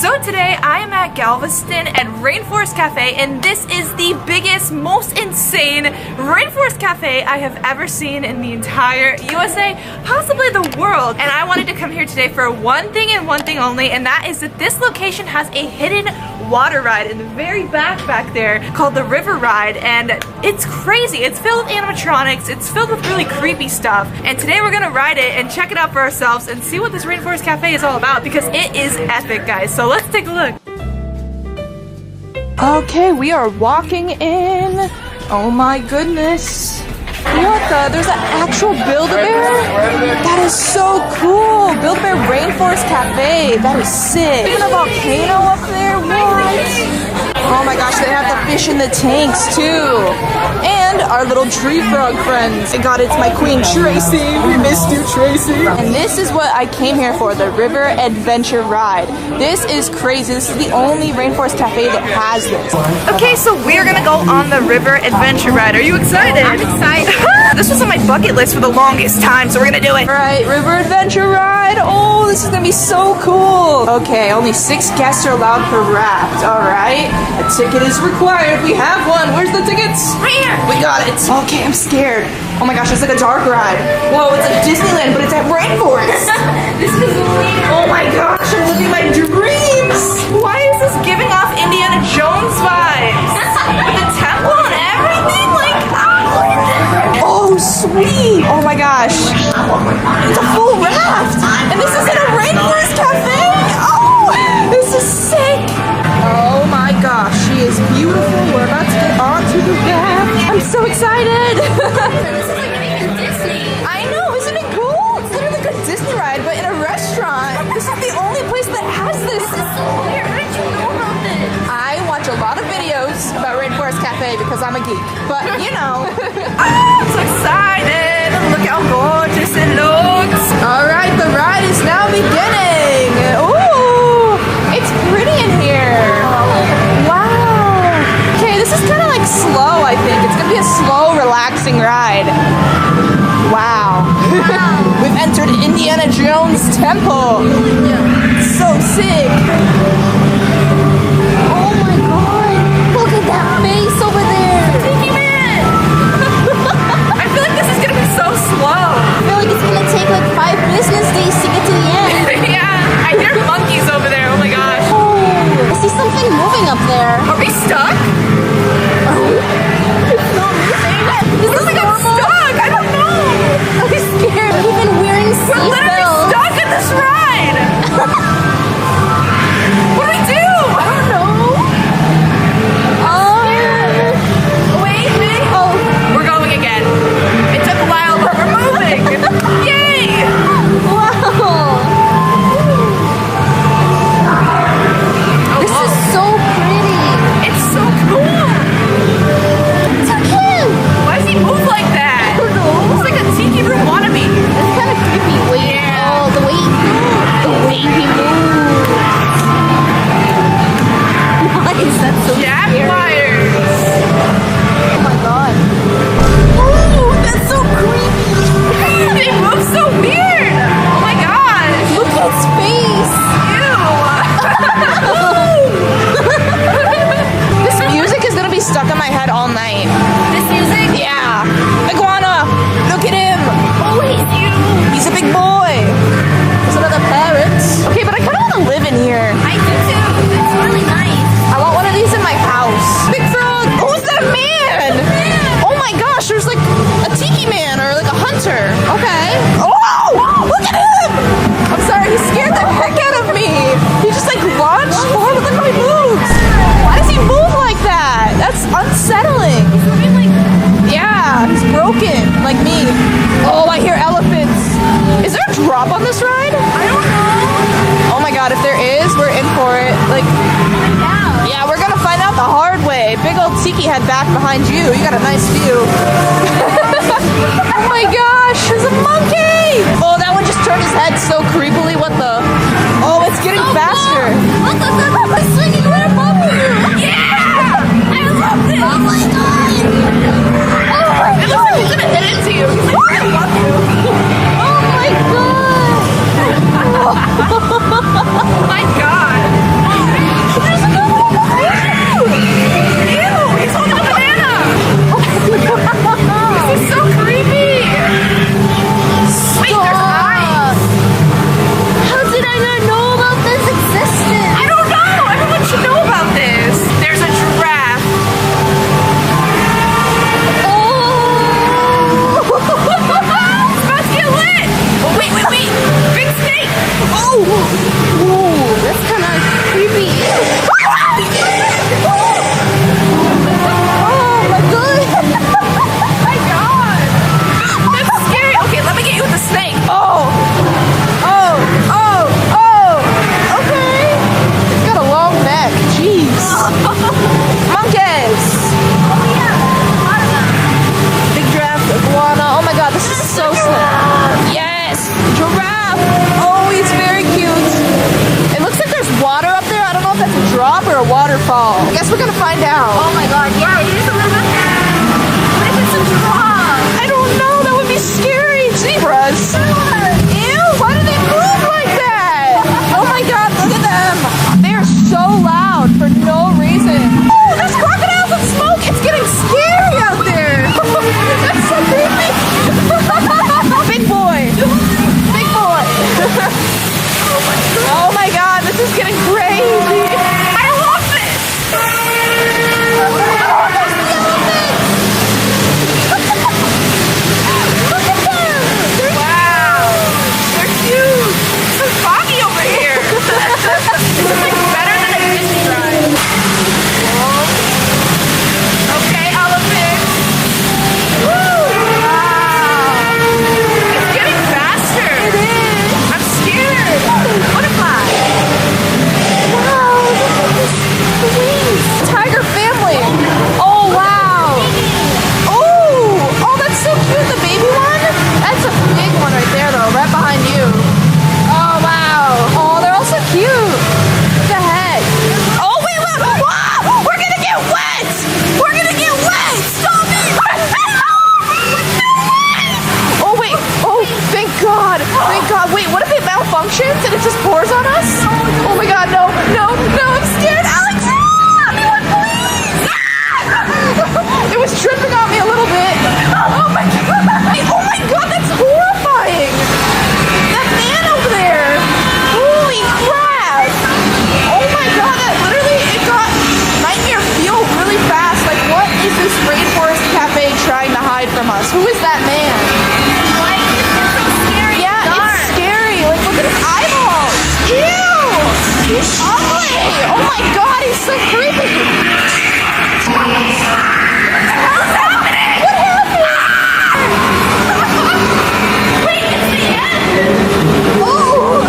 So today I am at Galveston at Rainforest Cafe, and this is the biggest, most insane Rainforest Cafe I have ever seen in the entire USA, possibly the world. And I wanted to come here today for one thing and one thing only, and that is that this location has a hidden water ride in the very back there called the River Ride, and it's crazy. It's filled with animatronics, it's filled with really creepy stuff, and today we're gonna ride it and check it out for ourselves and see what this Rainforest Cafe is all about, because it is epic, guys. So let's take a look. Okay, we are walking in. Oh my goodness. What the? There's an actual Build-A-Bear? That is so cool. Build-A-Bear Rainforest Cafe. That is sick. Even a volcano up there. What? Oh my gosh, they have the fish in the tanks too. And our little tree frog friends. And God, it's my queen Tracy. We missed you, Tracy. And this is what I came here for, the River Adventure Ride. This is crazy. This is the only Rainforest Cafe that has this. Okay, so we're gonna go on the River Adventure Ride. Are you excited? I'm excited. This was on my bucket list for the longest time, so we're gonna do it. Alright, River Adventure Ride. Oh, this is gonna be so cool. Okay, only 6 guests are allowed per raft. Alright. A ticket is required. We have one. Where's the tickets? Right here. We got it. Okay, I'm scared. Oh my gosh, it's like a dark ride. Whoa, it's like Disneyland, but it's at Rainforest. This is weird. Oh my gosh, I'm living my dreams. Why is this giving off Indiana Jones vibes? With the temple and everything? Like, oh, sweet. Oh my gosh. It's a full raft. And this is in a Rainforest Cafe. Oh, this is sick. Oh my gosh, she is beautiful. We're about to get onto the raft. I'm so excited. This is like a Disney. I know, isn't it cool? It's literally like a Disney ride, but in a restaurant. This is the only place that has this. This is so weird. How did you know about this? I watch a lot of videos about Rainforest Cafe because I'm a geek. But you know. I'm so excited. Look how gorgeous it looks. All right, the ride is now beginning. Ooh, it's pretty in here. Wow. Okay, this is kind of like slow, I think. It's going to be a slow, relaxing ride. Wow. We've entered Indiana Jones Temple. So sick. Oh my god. Look at that face over there. Tiki Man. I feel like this is going to be so slow. I feel like it's going to take like 5 business days to get to the end. Yeah, I hear monkeys over there. Oh my gosh. I see something moving up there. Are we stuck? It's not moving. This is like I'm stuck. I don't know. I'm scared. We've been wearing seatbelts. We're literally stuck in this ride. What do we do? I don't know. Wait. Oh, we're going again. It took a while, but we're moving. Yay! Wow. This is so pretty. It's so cool. It's a kid. Why does he move like that? I don't know. It's like a tiki room wannabe. It's kind of creepy. Wait. Yeah. Oh, the way he moves. Why is that so Jack scary? Wires. Oh my god. Oh, that's so creepy. They move so weird. Oh my god. Look at his face. This music is gonna be stuck in my head all night. This music? Yeah. Iguana, look at him. Oh, he's huge. He's a big boy. There's another parrot. Okay, but I kind of want to live in here. I do too. It's really nice. I want one of these in my house. Big frog. Who's that man? Oh my gosh, there's like a tiki man or like a hunter. Okay. Oh, look at him. I'm sorry, he scared the heck out of me. He just like launched forward. Look at my moves. Why does he move like that? That's unsettling. He's moving like... Yeah, he's broken, like me. Oh, I hear elephants. Is there a drop on this ride? I don't know. Oh my god, if there is, we're in for it. Like, yeah, we're gonna find out the hard way. Big old tiki head back behind you. You got a nice view. Oh my gosh, there's a monkey. Oh, that one just turned his head so creepily. What the? Oh, it's getting faster. What the fuck? I'm swinging right above you. Yeah! I love this. Oh my god. Oh my god. It looks like he's gonna hit into you. He's like, I love you. Oh my god. Oh my god. if that's a drop or a waterfall. I guess we're gonna find out. Oh my god, yeah, it is a little bit. What if it's a drop? I don't know, that would be scary. Zebras. Ew, why do they move like that? Oh my god, look at them. They are so loud for no reason. Oh, there's crocodiles and smoke. It's getting scary out there. That's so creepy. Big boy. Big boy. Oh my god, this is getting crazy. I love this. Look at them. Wow. They're cute. It's so foggy over here. This is like better than a Disney ride. Okay, elephant. Woo. Wow. It's getting faster. It is. I'm scared. Butterfly. Wow, look at this. The wings. Tiger family. Oh, wow. Oh, oh, that's so cute. The baby one? That's a big one right there, though, right behind you. Oh, wow. Oh, they're all so cute. What the heck? Oh, wait, look. Wow, we're going to get wet. We're going to get wet. Stop it. Oh, wait. Oh, thank God. Thank God. Wait, what if it malfunctions and it just pours on us? Oh, my God. No, no, no. I'm scared. Alex. Anyone, please. It was tripping on me a little bit. Oh, my God. Oh, my God. That's horrifying. That man over there. Holy crap. Oh, my God. That literally, it got nightmare feel really fast. Like, what is this Rainforest Cafe trying to hide from us? Who is that man? Like, it's so scary. Yeah, dark. it's scary. Like, look at his eyeballs. Ew. He's ugly. Oh my god, he's so creepy. What's happening? What happened? Wait, it's the end. Oh.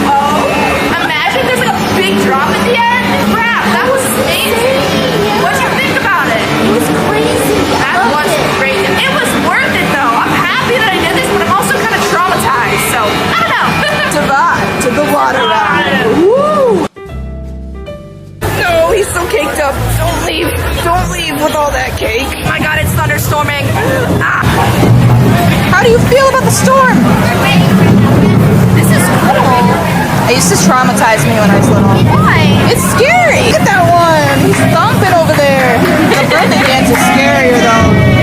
Oh, imagine there's like a big drop at the end. Crap, that was amazing. What'd you think about it? It was crazy. That was crazy. It was worth it though. I'm happy that I did this, but I'm also kind of traumatized. So I don't know. To the water ride. Woo. No, he's so caked up. Don't leave. Don't leave with all that cake. Oh my god, it's thunderstorming. Ah. How do you feel about the storm? This is cool. It used to traumatize me when I was little. Why? It's scary. Look at that one. He's thumping over there. The birthday dance is scarier though.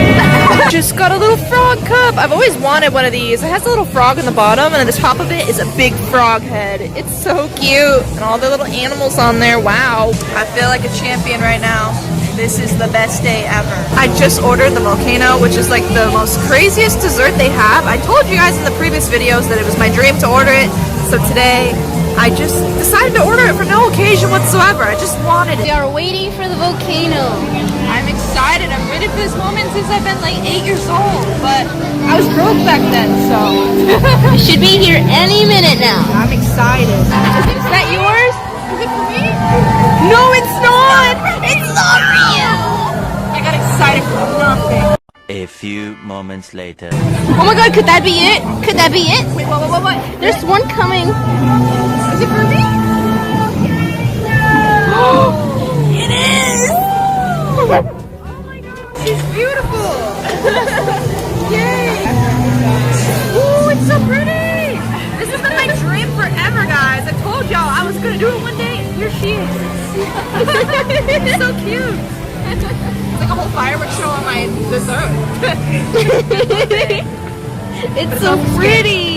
Just got a little frog cup. I've always wanted one of these. It has a little frog in the bottom, and at the top of it is a big frog head. It's so cute. And all the little animals on there. Wow. I feel like a champion right now. This is the best day ever. I just ordered the volcano, which is like the most craziest dessert they have. I told you guys in the previous videos that it was my dream to order it. So today, I just decided to order it for no occasion whatsoever. I just wanted it. We are waiting for the volcano. I'm excited. I'm ready for this moment since I've been like 8 years old. But I was broke back then, so It should be here any minute now. I'm excited. Is that yours? Is it for me? No, it's not. It's not for you. I got excited for nothing. A few moments later. Oh my god, could that be it? Could that be it? Wait, what? There's one coming. Is it for me? It is. Oh my god, she's beautiful. Yay. Ooh, it's so pretty. This has been my dream forever, guys. I told y'all I was gonna do it one day. Here she is. It's so cute. It's like a whole fireworks show on my dessert. It's so pretty.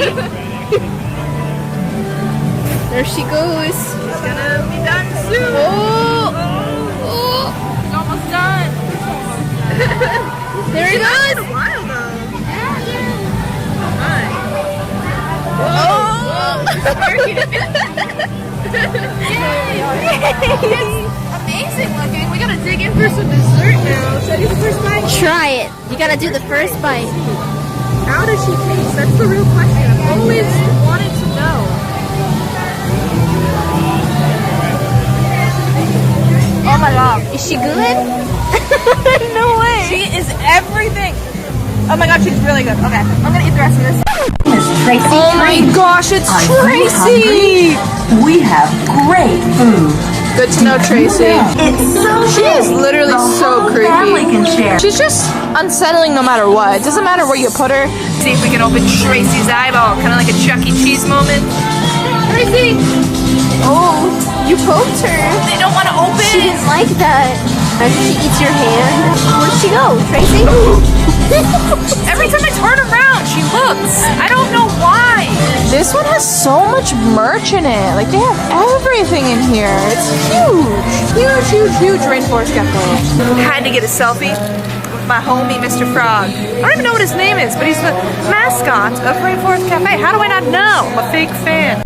There she goes. It's gonna be done soon. Oh, It's almost done. there it goes. It's a while though. Amazing looking. We gotta dig in for some dessert now. Should I do the first bite? Try it. You gotta do the first bite. How does she taste? That's the real question. I've always wanted to know. Oh my god. Is she good? No way. She is everything. Oh my god, she's really good. Okay, I'm gonna eat the rest of this. Oh my gosh, it's Tracy! We have great food. Good good to know Tracy. She is literally so creepy. She's just unsettling no matter what. It doesn't matter where you put her. See if we can open Tracy's eyeball, kind of like a Chuck E. Cheese moment. Tracy, Oh, you poked her. they don't want to open. She didn't like that. Imagine she eats your hand. Where'd she go, Tracy? Every time I turn around, she looks. I don't know why. This one has so much merch in it. Like, they have everything in here. It's huge. Huge, huge, huge Rainforest Cafe. Had to get a selfie with my homie, Mr. Frog. I don't even know what his name is, but he's the mascot of Rainforest Cafe. How do I not know? I'm a fake fan.